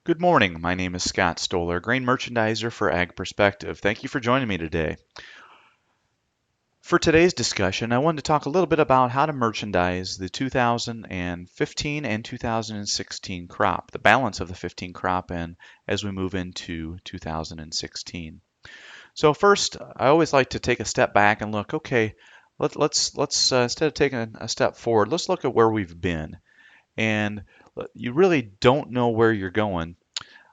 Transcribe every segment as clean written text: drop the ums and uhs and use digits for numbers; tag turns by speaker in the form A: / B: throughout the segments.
A: Good morning. My name is Scott Stoller, grain merchandiser for Ag Perspective. Thank you for joining me today. For today's discussion, I wanted to talk a little bit about how to merchandise the 2015 and 2016 crop, the balance of the 15 crop, and as we move into 2016. So first, I always like to take a step back and look. Okay, let's instead of taking a step forward, let's look at where we've been. And you really don't know where you're going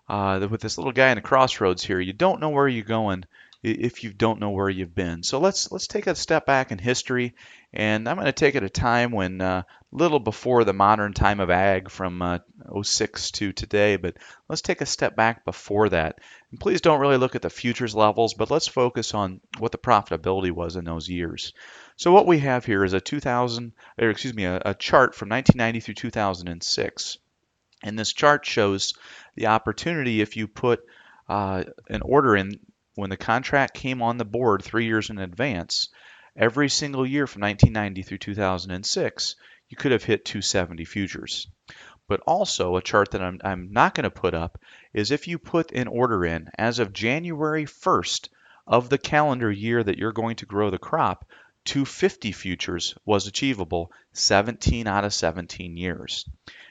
A: with this little guy in the crossroads here. You don't know where you're going if you don't know where you've been. So let's take a step back in history, and I'm going to take it a time when little before the modern time of ag from '06 to today, but let's take a step back before that. And please don't really look at the futures levels, but let's focus on what the profitability was in those years. So what we have here is a a chart from 1990 through 2006. And this chart shows the opportunity if you put an order in when the contract came on the board 3 years in advance. Every single year from 1990 through 2006, you could have hit 270 futures. But also a chart that I'm not going to put up is if you put an order in as of January 1st of the calendar year that you're going to grow the crop, 250 futures was achievable 17 out of 17 years.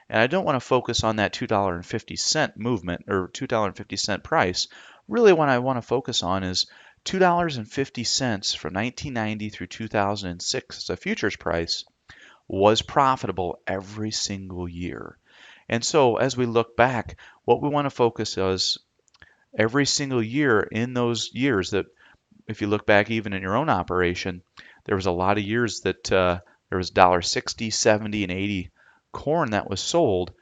A: And I don't want to focus on that $2.50 movement or $2.50 price. Really, what I want to focus on is $2.50 from 1990 through 2006 as a futures price was profitable every single year. And so as we look back, what we want to focus is every single year in those years that if you look back even in your own operation, there was a lot of years that there was $1.60, $1.70, and $1.80 corn that was sold.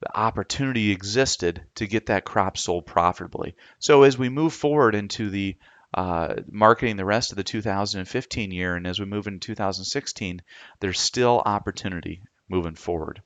A: The opportunity existed to get that crop sold profitably. So as we move forward into the marketing the rest of the 2015 year, and as we move into 2016, there's still opportunity moving forward.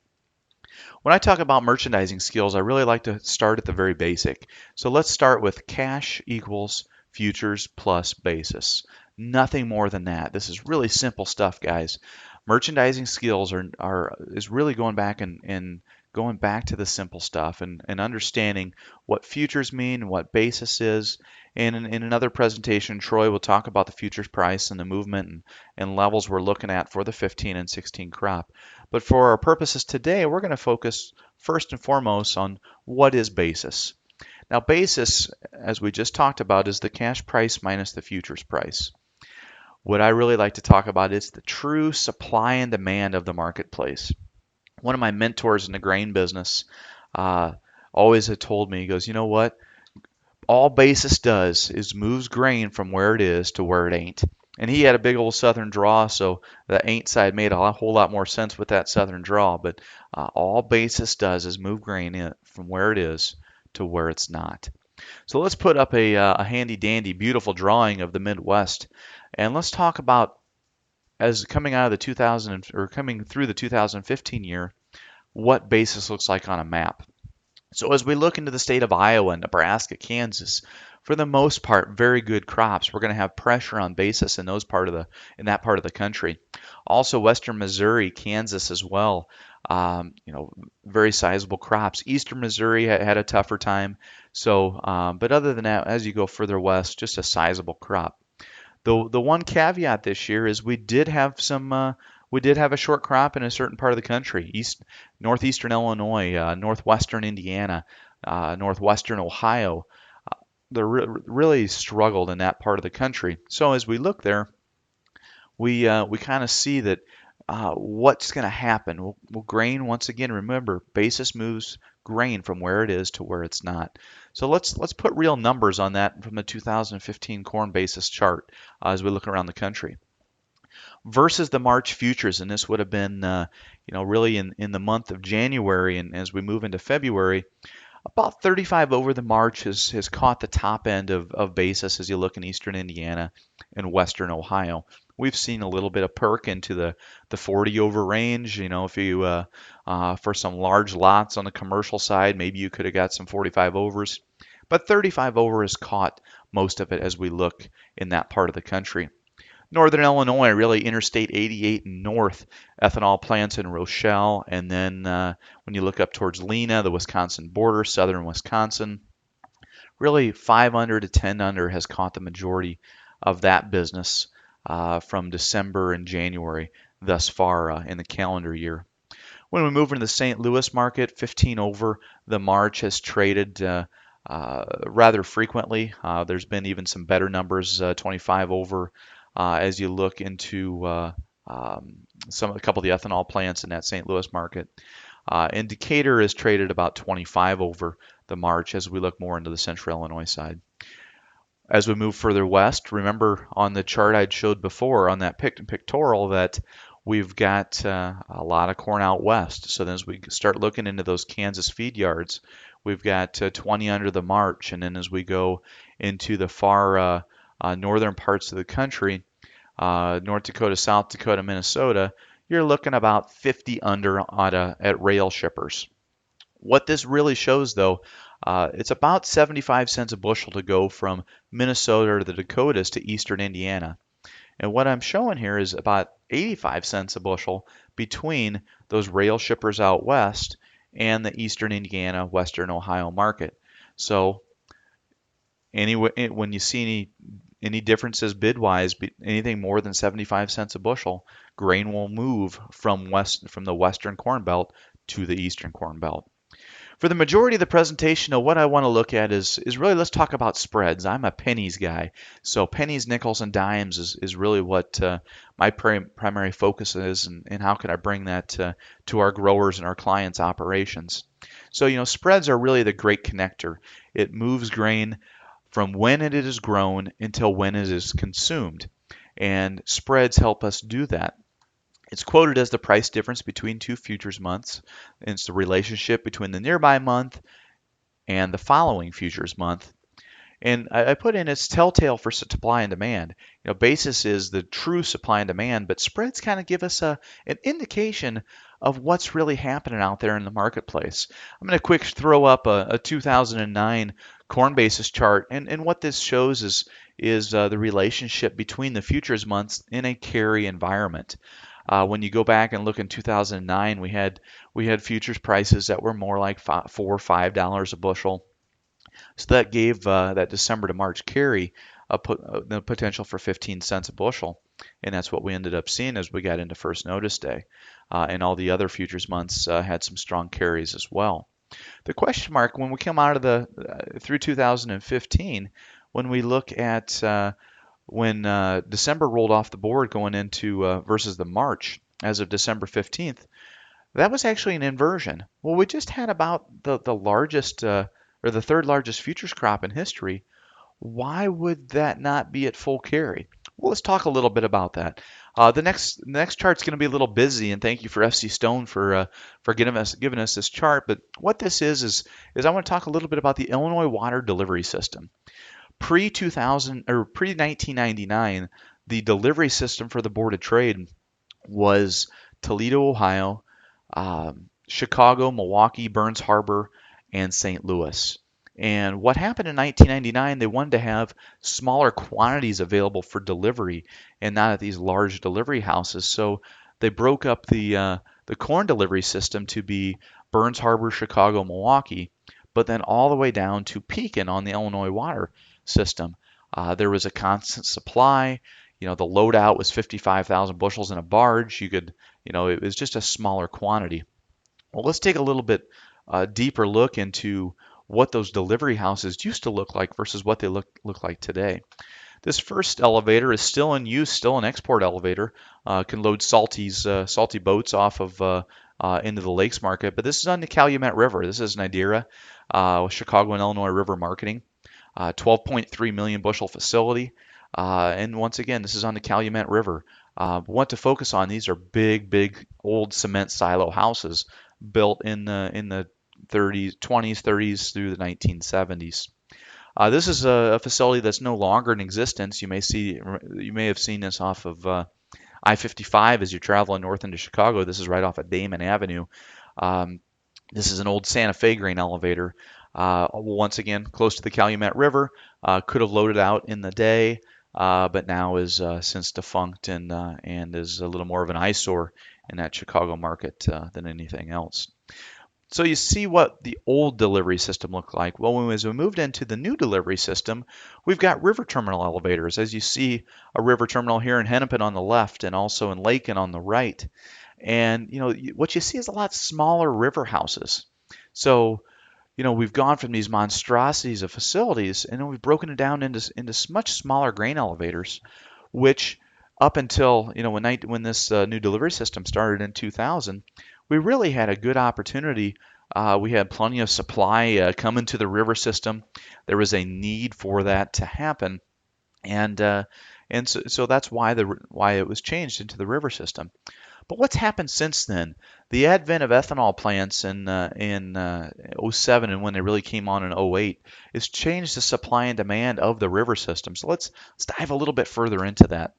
A: When I talk about merchandising skills, I really like to start at the very basic. So let's start with cash equals futures plus basis. Nothing more than that. This is really simple stuff, guys. Merchandising skills is really going back and going back to the simple stuff and understanding what futures mean, what basis is. And in another presentation, Troy will talk about the futures price and the movement and levels we're looking at for the 15 and 16 crop. But for our purposes today, we're going to focus first and foremost on what is basis. Now, basis, as we just talked about, is the cash price minus the futures price. What I really like to talk about is the true supply and demand of the marketplace. One of my mentors in the grain business always had told me, he goes, you know what? All basis does is moves grain from where it is to where it ain't. And he had a big old southern draw, so the ain't side made a whole lot more sense with that southern draw. But all basis does is move grain from where it is to where it's not. So let's put up a handy dandy, beautiful drawing of the Midwest, and let's talk about as coming out of the 2000 or coming through the 2015 year, what basis looks like on a map. So as we look into the state of Iowa, Nebraska, Kansas, for the most part, very good crops. We're going to have pressure on basis in that part of the country. Also, western Missouri, Kansas as well. Very sizable crops. Eastern Missouri had a tougher time. So, but other than that, as you go further west, just a sizable crop. The one caveat this year is we did have a short crop in a certain part of the country, northeastern Illinois, northwestern Indiana, northwestern Ohio. They really struggled in that part of the country. So as we look there, we kind of see that what's going to happen. Well, grain, once again, remember, basis moves grain from where it is to where it's not. So let's put real numbers on that from the 2015 corn basis chart as we look around the country. Versus the March futures, and this would have been really in the month of January, and as we move into February, about 35 over the March has caught the top end of basis as you look in eastern Indiana and western Ohio. We've seen a little bit of perk into the 40 over range. If you for some large lots on the commercial side, maybe you could have got some 45 overs, but 35 over has caught most of it as we look in that part of the country. Northern Illinois, really Interstate 88 and north, ethanol plants in Rochelle. And then when you look up towards Lena, the Wisconsin border, southern Wisconsin, really 5 under to 10 under has caught the majority of that business from December and January thus far in the calendar year. When we move into the St. Louis market, 15 over the March has traded rather frequently. There's been even some better numbers, 25 over, as you look into a couple of the ethanol plants in that St. Louis market. And Decatur is traded about 25 over the March as we look more into the central Illinois side. As we move further west, remember on the chart I'd showed before on that pictorial that we've got a lot of corn out west. So then as we start looking into those Kansas feed yards, we've got 20 under the March. And then as we go into the far northern parts of the country, North Dakota, South Dakota, Minnesota, you're looking about 50 under at rail shippers. What this really shows, though, it's about 75 cents a bushel to go from Minnesota to the Dakotas to eastern Indiana. And what I'm showing here is about 85 cents a bushel between those rail shippers out west and the eastern Indiana, western Ohio market. So when you see any differences bid-wise, anything more than 75 cents a bushel, grain will move from the western corn belt to the eastern corn belt. For the majority of the presentation, what I want to look at is really let's talk about spreads. I'm a pennies guy, so pennies, nickels, and dimes is really what my primary focus is, and how can I bring that to our growers and our clients' operations. So, spreads are really the great connector. It moves grain from when it is grown until when it is consumed, and spreads help us do that. It's quoted as the price difference between two futures months. And it's the relationship between the nearby month and the following futures month. And I put in it's telltale for supply and demand. Basis is the true supply and demand, but spreads kind of give us an indication of what's really happening out there in the marketplace. I'm going to quick throw up a 2009 corn basis chart, and what this shows is the relationship between the futures months in a carry environment. When you go back and look in 2009, we had futures prices that were more like $4 or $5 a bushel. So that gave that December to March carry the potential for 15 cents a bushel, and that's what we ended up seeing as we got into first notice day. And all the other futures months had some strong carries as well. The question mark when we come out of through 2015, when we look at when December rolled off the board going into versus the March as of December 15th, that was actually an inversion. Well, we just had about the largest or the third largest futures crop in history. Why would that not be at full carry? Well, let's talk a little bit about that. The next chart's going to be a little busy, and thank you for FC Stone for giving us this chart. But what this is I want to talk a little bit about the Illinois water delivery system. Pre-2000 or pre-1999, the delivery system for the Board of Trade was Toledo, Ohio, Chicago, Milwaukee, Burns Harbor, and St. Louis. And what happened in 1999, they wanted to have smaller quantities available for delivery and not at these large delivery houses. So they broke up the corn delivery system to be Burns Harbor, Chicago, Milwaukee, but then all the way down to Pekin on the Illinois water system. There was a constant supply. The loadout was 55,000 bushels in a barge. It was just a smaller quantity. Well, let's take a little bit deeper look into what those delivery houses used to look like versus what they look like today. This first elevator is still in use, still an export elevator. Can load salty boats off of into the lakes market. But this is on the Calumet River. This is Nidera, Chicago and Illinois River Marketing. 12.3 million bushel facility. And once again, this is on the Calumet River. What to focus on, these are big old cement silo houses built in the 20s, 30s through the 1970s. This is a facility that's no longer in existence. You may have seen this off of I-55 as you're traveling north into Chicago. This is right off of Damon Avenue. This is an old Santa Fe grain elevator. Once again, close to the Calumet River. Could have loaded out in the day. but now is since defunct and is a little more of an eyesore in that Chicago market than anything else. So you see what the old delivery system looked like. Well, as we moved into the new delivery system, we've got river terminal elevators. As you see, a river terminal here in Hennepin on the left, and also in Lakin on the right. And what you see is a lot smaller river houses. So we've gone from these monstrosities of facilities, and then we've broken it down into much smaller grain elevators, which up until when this new delivery system started in 2000, we really had a good opportunity. We had plenty of supply coming to the river system. There was a need for that to happen, and so that's why it was changed into the river system. But what's happened since then? The advent of ethanol plants in '07 and when they really came on in '08 has changed the supply and demand of the river system. So let's dive a little bit further into that.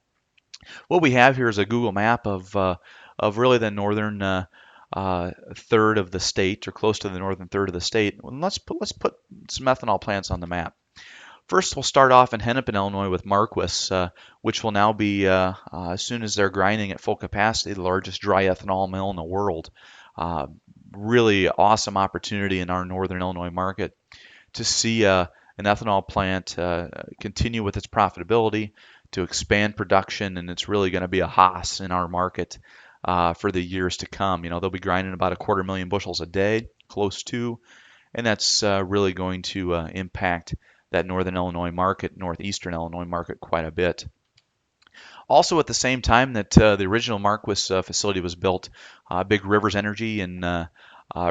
A: What we have here is a Google map of really the northern third of the state, or close to the northern third of the state. And let's put some ethanol plants on the map. First, we'll start off in Hennepin, Illinois with Marquis, which will now be, as soon as they're grinding at full capacity, the largest dry ethanol mill in the world. Really awesome opportunity in our northern Illinois market to see an ethanol plant continue with its profitability, to expand production, and it's really going to be a Haas in our market for the years to come. They'll be grinding about 250,000 bushels a day, close to, and that's really going to impact that northern Illinois market, northeastern Illinois market quite a bit. Also, at the same time that the original Marquis facility was built, Big Rivers Energy and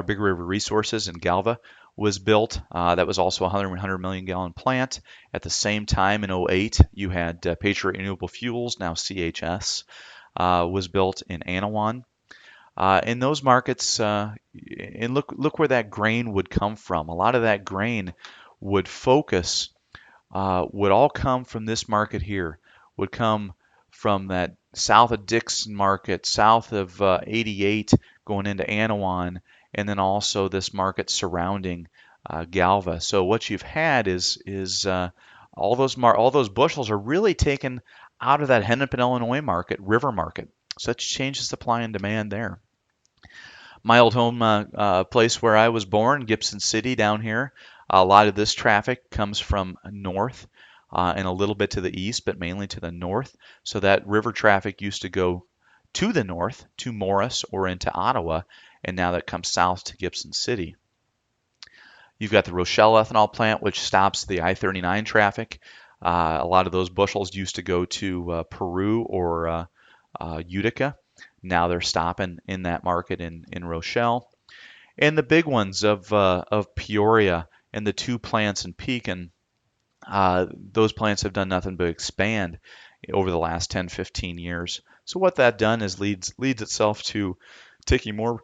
A: Big River Resources in Galva was built. That was also a 100 million gallon plant. At the same time in '08, you had Patriot Renewable Fuels, now CHS, was built in Anawan. In those markets, and look where that grain would come from. A lot of that grain would all come from this market here, would come from that south of Dixon market, south of 88 going into Anawan, and then also this market surrounding Galva. So what you've had is all those bushels are really taken out of that Hennepin, Illinois market, river market. So that's changed the supply and demand there. My old home place where I was born, Gibson City down here, a lot of this traffic comes from north and a little bit to the east, but mainly to the north. So that river traffic used to go to the north, to Morris or into Ottawa, and now that comes south to Gibson City. You've got the Rochelle ethanol plant, which stops the I-39 traffic. A lot of those bushels used to go to Peru or Utica. Now they're stopping in that market in Rochelle. And the big ones of Peoria and the two plants in Pekin, those plants have done nothing but expand over the last 10, 15 years. So what that done is leads itself to taking more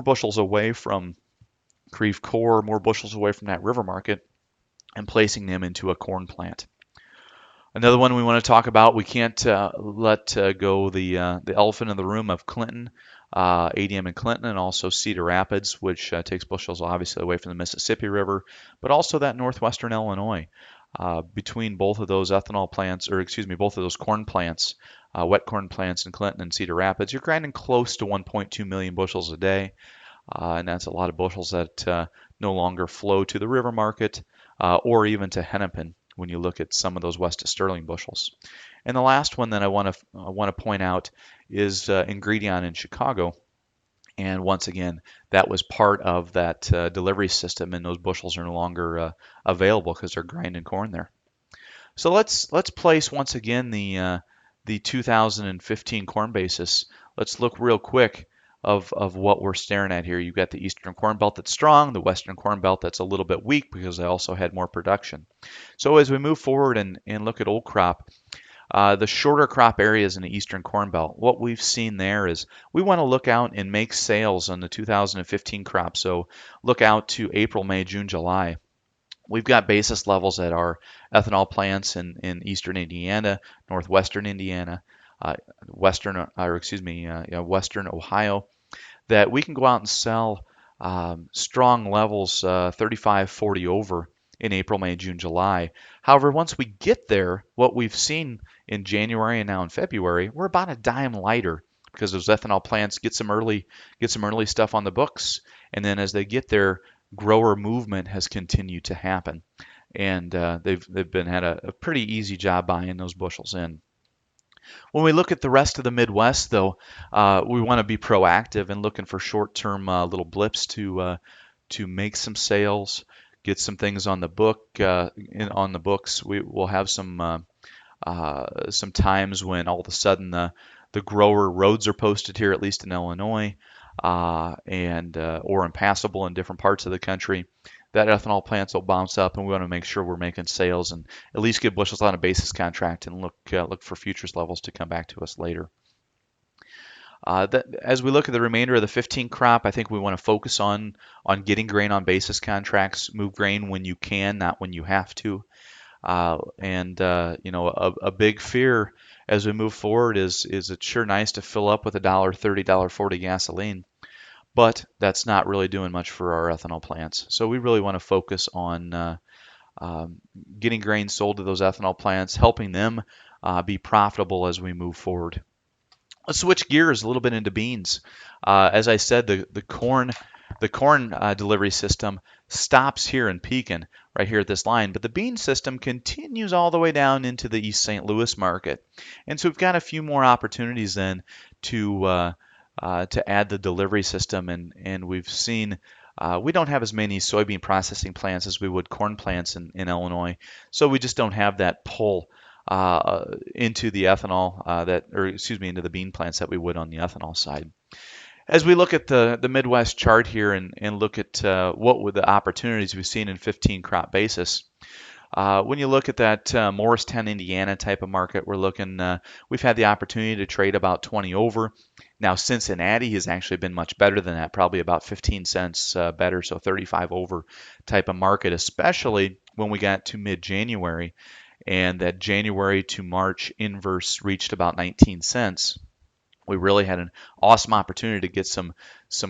A: bushels away from Creve Coeur, more bushels away from that river market, and placing them into a corn plant. Another one we want to talk about, we can't let go the elephant in the room of Clinton, ADM in Clinton, and also Cedar Rapids, which takes bushels obviously away from the Mississippi River, but also that northwestern Illinois. Between both of those ethanol plants, or excuse me, both of those corn plants, wet corn plants in Clinton and Cedar Rapids, you're grinding close to 1.2 million bushels a day, and that's a lot of bushels that no longer flow to the river market or even to Hennepin when you look at some of those west of Sterling bushels. And the last one that I want to point out is Ingredion in Chicago. And once again, that was part of that delivery system, and those bushels are no longer available because they're grinding corn there. So let's place once again the 2015 corn basis. Let's look real quick of what we're staring at here. You've got the Eastern Corn Belt that's strong, the Western Corn Belt that's a little bit weak because they also had more production. So as we move forward and look at old crop, the shorter crop areas in the Eastern Corn Belt, what we've seen there is we want to look out and make sales on the 2015 crop. So look out to April, May, June, July. We've got basis levels at our ethanol plants in eastern Indiana, northwestern Indiana, western Ohio, that we can go out and sell strong levels 35, 40 over in April, May, June, July. However, once we get there, what we've seen in January and now in February, we're about a dime lighter because those ethanol plants get some early stuff on the books, and then as they get there, grower movement has continued to happen, and they've been had a pretty easy job buying those bushels in. When we look at the rest of the Midwest, though, we want to be proactive and looking for short-term little blips to make some sales, get some things on the on the books. We will have some times when all of a sudden the grower roads are posted here, at least in Illinois, and or impassable in different parts of the country. That ethanol plants will bounce up, and we want to make sure we're making sales and at least get bushels on a basis contract and look for futures levels to come back to us later. As we look at the remainder of the 15 crop, I think we want to focus on getting grain on basis contracts. Move grain when you can, not when you have to. A big fear as we move forward is it's sure nice to fill up with $1.30, $1.40 gasoline, but that's not really doing much for our ethanol plants. So we really want to focus on getting grain sold to those ethanol plants, helping them be profitable as we move forward. Let's switch gears a little bit into beans. As I said, the corn delivery system stops here in Pekin, right here at this line, but the bean system continues all the way down into the East St. Louis market. And so we've got a few more opportunities then to add the delivery system, and we've seen we don't have as many soybean processing plants as we would corn plants in Illinois, so we just don't have that pull into the ethanol into the bean plants that we would on the ethanol side. As we look at the Midwest chart here and look at what were the opportunities we've seen in 15 crop basis, when you look at that Morristown, Indiana type of market, we've had the opportunity to trade about 20 over. Now Cincinnati has actually been much better than that, probably about 15 cents better, so 35 over type of market, especially when we got to mid-January, and that January to March inverse reached about 19 cents. We really had an awesome opportunity to get some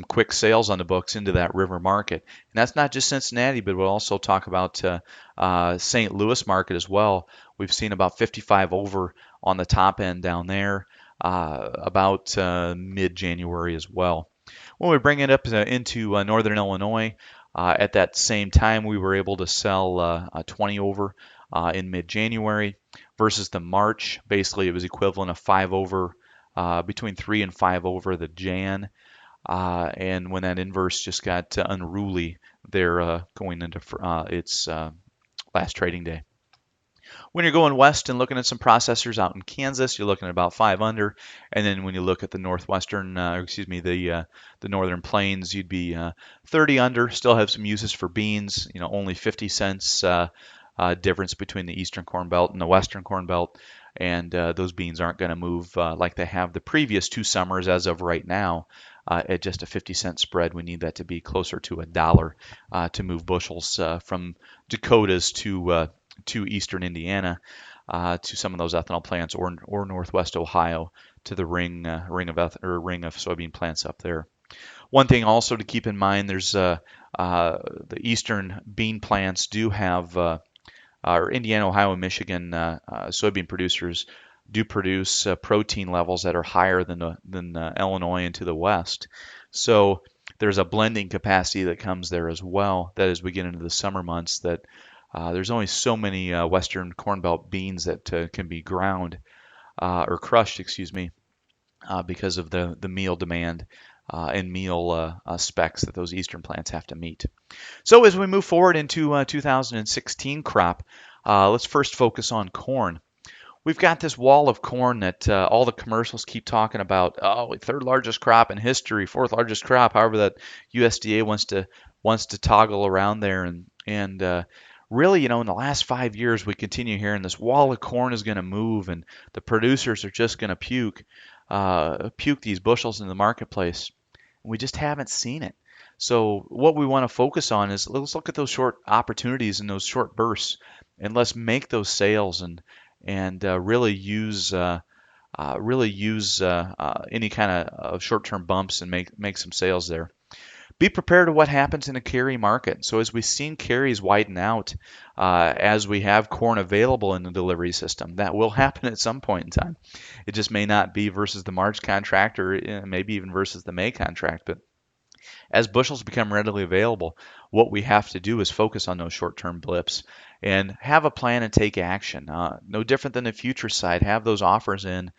A: quick sales on the books into that river market. And that's not just Cincinnati, but we'll also talk about St. Louis market as well. We've seen about 55 over on the top end down there, about mid-January as well. When we bring it up into northern Illinois, at that same time we were able to sell 20 over in mid-January versus the March. Basically, it was equivalent of 5 over, between 3 and 5 over the Jan. And when that inverse just got unruly there going into its last trading day. When you're going west and looking at some processors out in Kansas, you're looking at about 5 under. And then when you look at the the northern plains, you'd be 30 under. Still have some uses for beans, only 50 cents difference between the eastern corn belt and the western corn belt, and those beans aren't going to move like they have the previous 2 summers as of right now. At just a 50-cent spread, we need that to be closer to $1 to move bushels from Dakotas to eastern Indiana, to some of those ethanol plants, or northwest Ohio to the ring of soybean plants up there. One thing also to keep in mind, there's the eastern bean plants do have or Indiana, Ohio, and Michigan soybean producers do produce protein levels that are higher than Illinois and to the west. So there's a blending capacity that comes there as well. That as we get into the summer months, that there's only so many western corn belt beans that can be ground or crushed, because of the meal demand and meal specs that those eastern plants have to meet. So as we move forward into 2016 crop, let's first focus on corn. We've got this wall of corn that all the commercials keep talking about. Oh, 3rd largest crop in history, 4th largest crop. However, that USDA wants to toggle around there, and really, in the last 5 years, we continue hearing this wall of corn is going to move, and the producers are just going to puke these bushels in the marketplace. We just haven't seen it. So what we want to focus on is let's look at those short opportunities and those short bursts, and let's make those sales and really use any kind of short-term bumps and make some sales there. Be prepared to what happens in a carry market. So as we've seen carries widen out, as we have corn available in the delivery system, that will happen at some point in time. It just may not be versus the March contract, or maybe even versus the May contract. But as bushels become readily available, what we have to do is focus on those short-term blips and have a plan and take action. No different than the future side. Have those offers in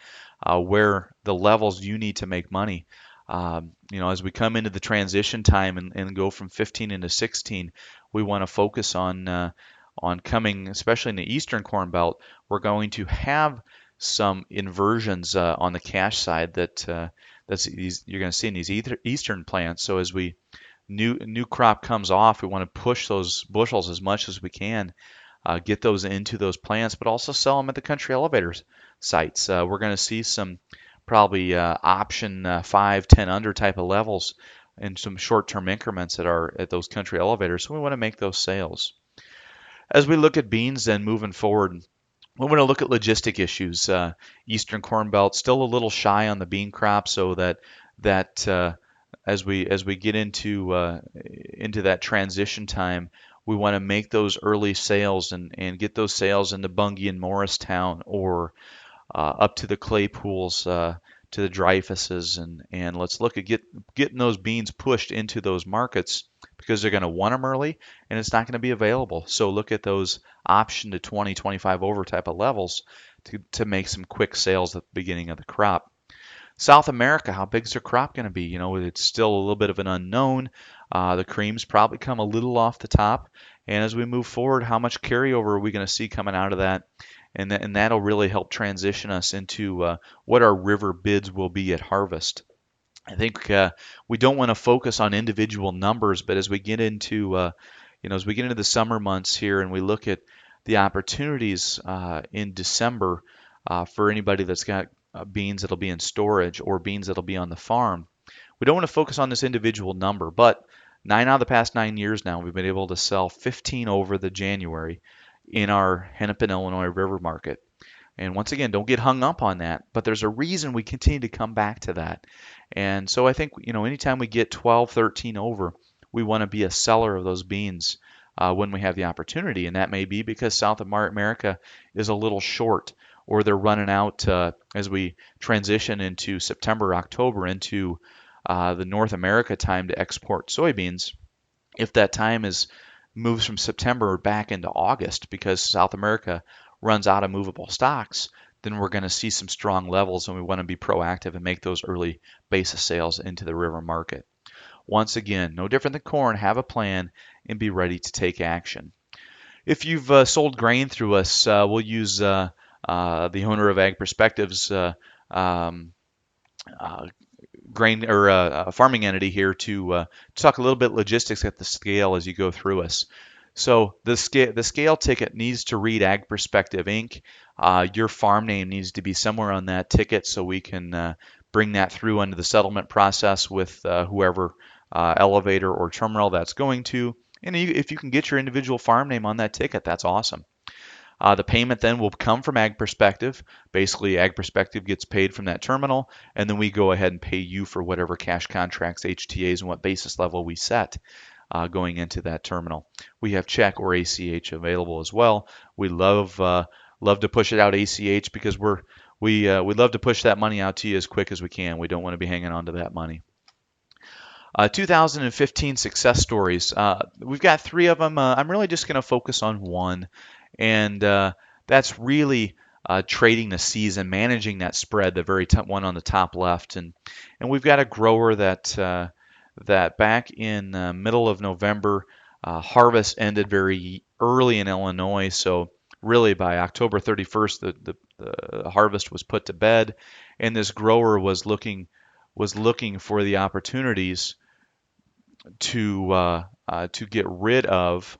A: where the levels you need to make money. As we come into the transition time and go from 15 into 16, we want to focus on coming, especially in the Eastern Corn Belt. We're going to have some inversions on the cash side you're going to see in these eastern plants. So as new crop comes off, we want to push those bushels as much as we can, get those into those plants, but also sell them at the country elevators sites. We're going to see some probably option 5, 10 under type of levels in some short-term increments at those country elevators. So we want to make those sales. As we look at beans then moving forward, we want to look at logistic issues. Eastern Corn Belt still a little shy on the bean crop, so that as we get into that transition time, we want to make those early sales and get those sales into Bungie and Morristown, or up to the Claypools, to the Dreyfuses, and let's look at getting those beans pushed into those markets, because they're going to want them early and it's not going to be available. So look at those option to 20, 25 over type of levels to make some quick sales at the beginning of the crop. South America, how big is their crop going to be? It's still a little bit of an unknown. The creams probably come a little off the top. And as we move forward, how much carryover are we going to see coming out of that? And that'll really help transition us into what our river bids will be at harvest. I think we don't want to focus on individual numbers, but as we get into the summer months here, and we look at the opportunities in December for anybody that's got beans that'll be in storage or beans that'll be on the farm, we don't want to focus on this individual number. But 9 out of the past 9 years now, we've been able to sell 15 over the January in our Hennepin, Illinois river market. And once again, don't get hung up on that, but there's a reason we continue to come back to that. And so I think, anytime we get 12, 13 over, we want to be a seller of those beans when we have the opportunity. And that may be because South America is a little short, or they're running out as we transition into September, October, into the North America time to export soybeans. If that time moves from September back into August because South America runs out of movable stocks, then we're going to see some strong levels, and we want to be proactive and make those early basis sales into the river market. Once again, no different than corn, have a plan and be ready to take action. If you've sold grain through us, we'll use the owner of Ag Perspectives grain or farming entity here to talk a little bit logistics at the scale as you go through us. So the scale ticket needs to read Ag Perspective Inc. Your farm name needs to be somewhere on that ticket, so we can bring that through under the settlement process with whoever elevator or terminal that's going to. And if you can get your individual farm name on that ticket, that's awesome. The payment then will come from Ag Perspective. Basically, Ag Perspective gets paid from that terminal, and then we go ahead and pay you for whatever cash contracts, HTAs, and what basis level we set going into that terminal. We have check or ACH available as well. We love to push it out ACH because we love to push that money out to you as quick as we can. We don't want to be hanging on to that money. 2015 success stories. We've got 3 of them. I'm really just going to focus on one, and that's really trading the season, managing that spread, the very one on the top left. And we've got a grower that back in the middle of November, harvest ended very early in Illinois. So really by October 31st, the harvest was put to bed, and this grower was looking for the opportunities to get rid of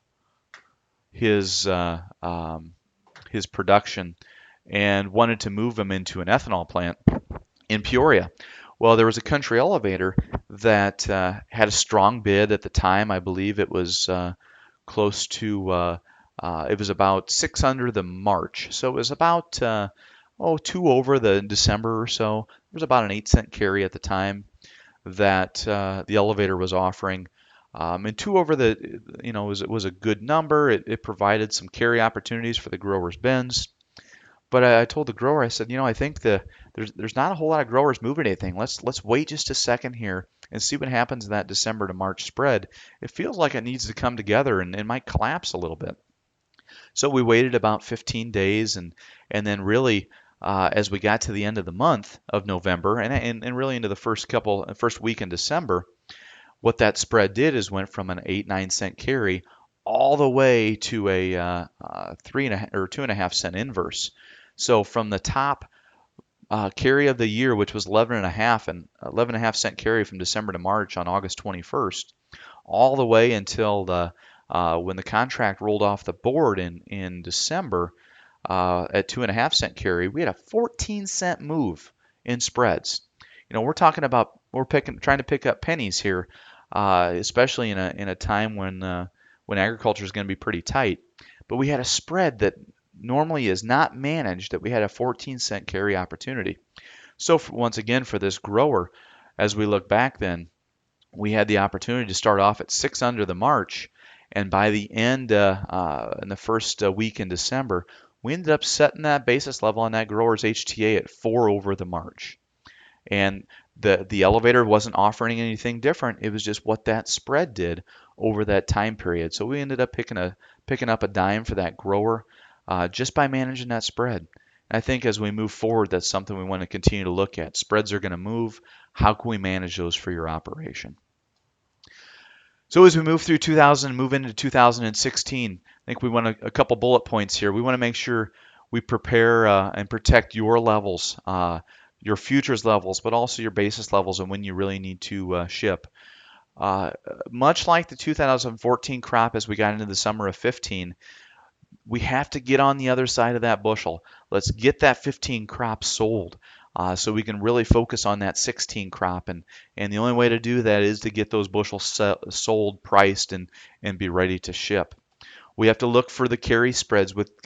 A: his production and wanted to move him into an ethanol plant in Peoria. Well, there was a country elevator that had a strong bid at the time. I believe it was close to it was about 6 under the March, so it was about 2 over the December or so. It was about an 8-cent carry at the time. that the elevator was offering. And two over the, was a good number. It provided some carry opportunities for the growers' bins. But I told the grower, I said, I think there's not a whole lot of growers moving anything. Let's wait just a second here and see what happens in that December to March spread. It feels like it needs to come together and it might collapse a little bit. So we waited about 15 days, and then really as we got to the end of the month of November and really into the first week in December, what that spread did is went from an 8-9 cent carry all the way to a 3.5 or 2.5 cent inverse. So from the top carry of the year, which was 11.5 cent carry from December to March on August 21st, all the way until when the contract rolled off the board in December at 2.5 cent carry, we had a 14 cent move in spreads. We're talking about trying to pick up pennies here, especially in a time when agriculture is going to be pretty tight. But we had a spread that normally is not managed, that we had a 14 cent carry opportunity. So once again, for this grower, as we look back then, we had the opportunity to start off at 6 under the March, and by the end, in the first week in December, we ended up setting that basis level on that grower's HTA at 4 over the March. And the elevator wasn't offering anything different. It was just what that spread did over that time period. So we ended up picking up a dime for that grower just by managing that spread. And I think as we move forward, that's something we want to continue to look at. Spreads are going to move. How can we manage those for your operation? So as we move through 2000 and move into 2016, I think we want a couple bullet points here. We want to make sure we prepare and protect your levels, your futures levels, but also your basis levels and when you really need to ship. Much like the 2014 crop as we got into the summer of 15, we have to get on the other side of that bushel. Let's get that 15 crop sold so we can really focus on that 16 crop. And the only way to do that is to get those bushels sold, priced, and be ready to ship. We have to look for the carry spreads with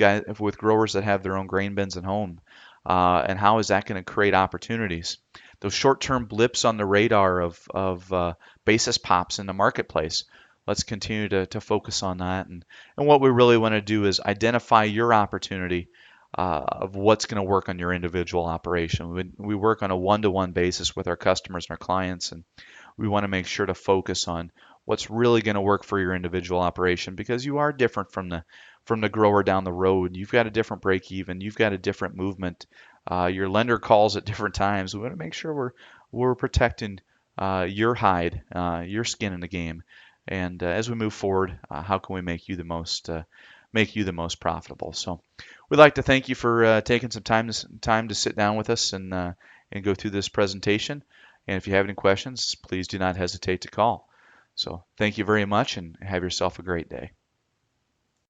A: growers that have their own grain bins at home. And how is that going to create opportunities? Those short-term blips on the radar of basis pops in the marketplace. Let's continue to focus on that. And what we really want to do is identify your opportunity of what's going to work on your individual operation. We work on a one-to-one basis with our customers and our clients, and we want to make sure to focus on what's really going to work for your individual operation, because you are different from the grower down the road. You've got a different break even. You've got a different movement. Your lender calls at different times. We want to make sure we're protecting your hide, your skin in the game. And as we move forward, how can we make you the most profitable? So we'd like to thank you for taking some time to sit down with us and go through this presentation. And if you have any questions, please do not hesitate to call. So thank you very much and have yourself a great day.